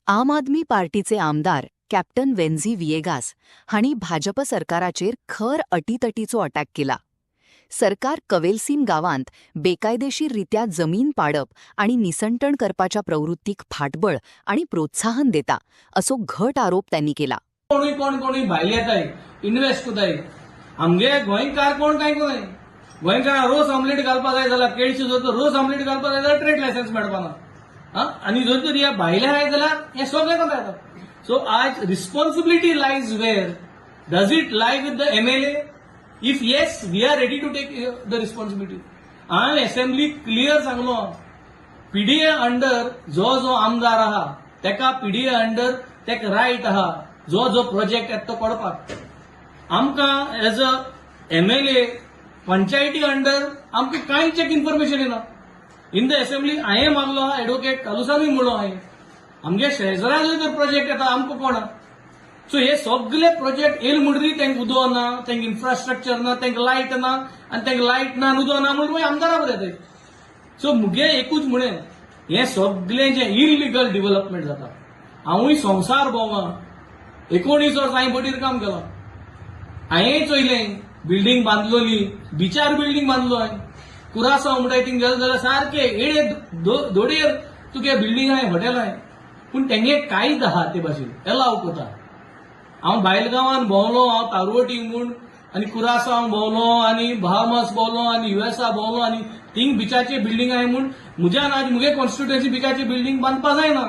आम आदमी पार्टीचे आमदार कॅप्टन वेन्झी विएगास हांणी भाजप सरकाराचेर खर अटीतटीचो अटॅक केला. सरकार कवेलसीम गावांत बेकायदेशीररित्या जमीन पाडप आणि निसंटण करपाच्या प्रवृत्तीक फाटबळ आणि प्रोत्साहन देता असो घट आरोप त्यांनी केला. कोणी भायले येताय इन्व्हेस्ट कोताय आमगे गोंयकार कोण काय कोय गोंयकारांक रोस ऑमलेट घालपा जाय जाल्यार केळशी जर रोस ऑमलेट घालपा जाय जाल्यार ट्रेड लायसन्स मेळपाना आणि जर तर ह्या भायले आहाय जाल्यार हे सगळे कोता येता. सो आज responsibility lies where does it lie with the MLA? If yes we are ready to take the responsibility. हांवें असेंब्ली क्लियर सांगलो पीडीए अंडर जो आमदार आहा तेका पीडीए अंडर तेका रायट आहा जो प्रोजेक्ट येता तो करपाक. आमकां as a MLA Panchayati under आमकां कांयच इन्फॉर्मेशन येना. इन द असेंब्ली हांवें मागलो आहा एडवोकेट कालुसानूय म्हणलो हांवें आमगे शेजराचो जर प्रोजेक्ट येता आमकां कोणा. सो हे सगळे प्रोजेक्ट येल म्हणटरी तांकां उदो ना, तांकां इन्फ्रास्ट्रक्चर ना, तांकां लायट ना आनी तांकां लायट ना उदो ना म्हणून आमदारा बरें येताय. सो मुगे एकूच म्हणें हे सगळें जे इलिगल डेव्हलपमेंट जाता. हांवूय संवसार भोंवला 19 वर्सां हांवें बटीर काम केलां. हांवें चोयलें बिल्डींग बांदलोली बिचार बिल्डींग बांदलो हांवें. कुरासांव म्हणटाय थिंग गेलो जाल्यार सारके एडे दोडेर तुगे बिल्डींग आहाय हॉटेल आहाय पूण तेंगे कायद आहा ते भाशेन एलाव कोता. हांव भायल गांवांत भोंवलो हांव तारवटी म्हूण आनी कुरासांव भोंवलो आनी बहामास भोंवलो आनी युएसआ भोंवलो आनी थिंग बिचाचे बिल्डींग आहाय म्हूण म्हज्यान आज मुगे कॉन्स्टिट्युएन्सी बिचाचे बिल्डींग बांदपा जायना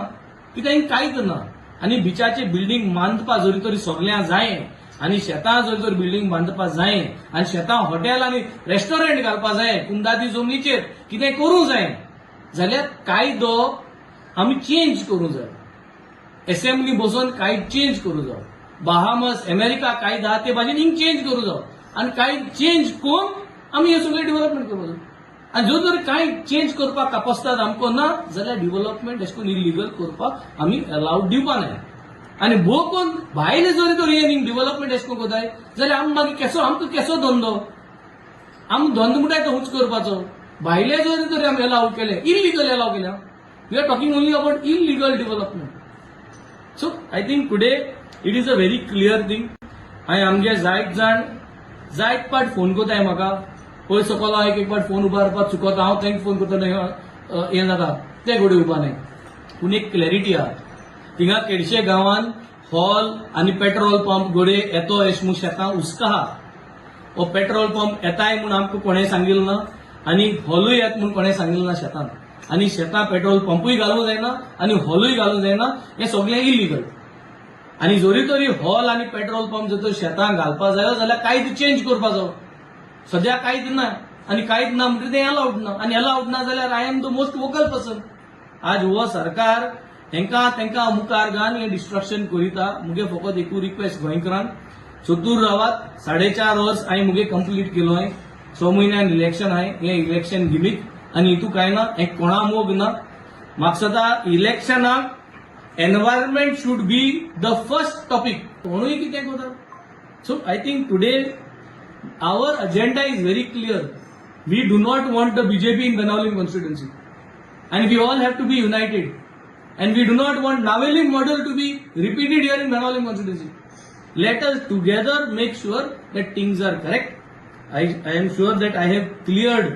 कित्याक हिंग कांयच ना. आनी बिचाचे बिल्डींग बांदपा जरी तरी सगळ्यां जाय आनी शेतां जर तर बिल्डींग बांदपा जाय आनी शेतां हॉटेल आनी रेस्टॉरंट घालपा जाय कुंदादी जमनीचेर कितें करूं जाय जाल्यार कायदो आमी चेंज करूं जाय. असेंब्ली बसोवन कायद चेंज करूं जाय. बहामास अमेरिका कायद आहा ते भाशेन हिंग चेंज करूं जाय आनी कायद चेंज करून आमी हे सगळे डेव्हलपमेंट करूं जाय. आनी जर तर कांय चेंज करपाक कापासितात आमकां ना जाल्यार डेव्हलपमेंट अशें करून इलिगल करपाक आमी अलाउड दिवपा नाय. आनी भोव कोण भायले जरी तर येनिंग डेव्हलपमेंट अशें करून कोताय जाल्यार आमी मागीर आमकां केसो धंदो आमी धंदो म्हणटाय तो हुंच करपाचो. भायले जरी तरी आमी अलाव केले इलिगल अलाव केल्या. We are talking only about illegal development. So I think today it is a very clear thing. हांवें आमगे जायत पाट फोन कोताय म्हाका पयर सकलो एक पाट फोन उबारपाक चुकता हांव तांकां फोन करता हें जाता ते घोडे उबा न्हय. पूण एक क्लॅरिटी आहा थिंगा केडशे गांवांत हॉल आनी पेट्रोल पंप घोडे येतो अशें म्हूण शेतां हुस्को आहा. हो पेट्रोल पंप येताय म्हूण आमकां कोणें सांगिल्लो ना आनी हॉलूय येता म्हूण कोणें सांगिल्लो ना शेतांत. आनी शेतां पेट्रोल पंपूय घालूंक जायना आनी हॉलूय घालूंक जायना हें सगळें इलिगल. आनी जरी तरी हॉल आनी पेट्रोल पंप जर तर शेतांक घालपा जायो जाल्यार कायद चेंज करपाचो. सद्या कायद ना आनी कायद ना म्हणटकीर तें अलाउड ना आनी अलाउड ना जाल्यार I am the most vocal person. आज हो सरकार तेंकां मुखार घालन हें डिस्ट्रक्शन करिता. मुगे फकत एकूच रिक्वेस्ट गोंयकारांक चतूर रावात. 4.5 वर्स हांवें मुगे कंप्लीट केलो हांवें. 6 म्हयन्यान इलेक्शन आहाय हें इलेक्शन गिमीक आनी हितू कांय ना हें कोणा मोग ना. म्हाका सदां इलेक्शनाक environment should be the first topic. कोणूय कितें करता. So I think today our agenda is very clear. We do not want the BJP in Benaulim constituency and we all have to be united and we do not want Navelim model to be repeated here in Benawalim constituency. Let us together make sure that things are correct. I am sure that I have cleared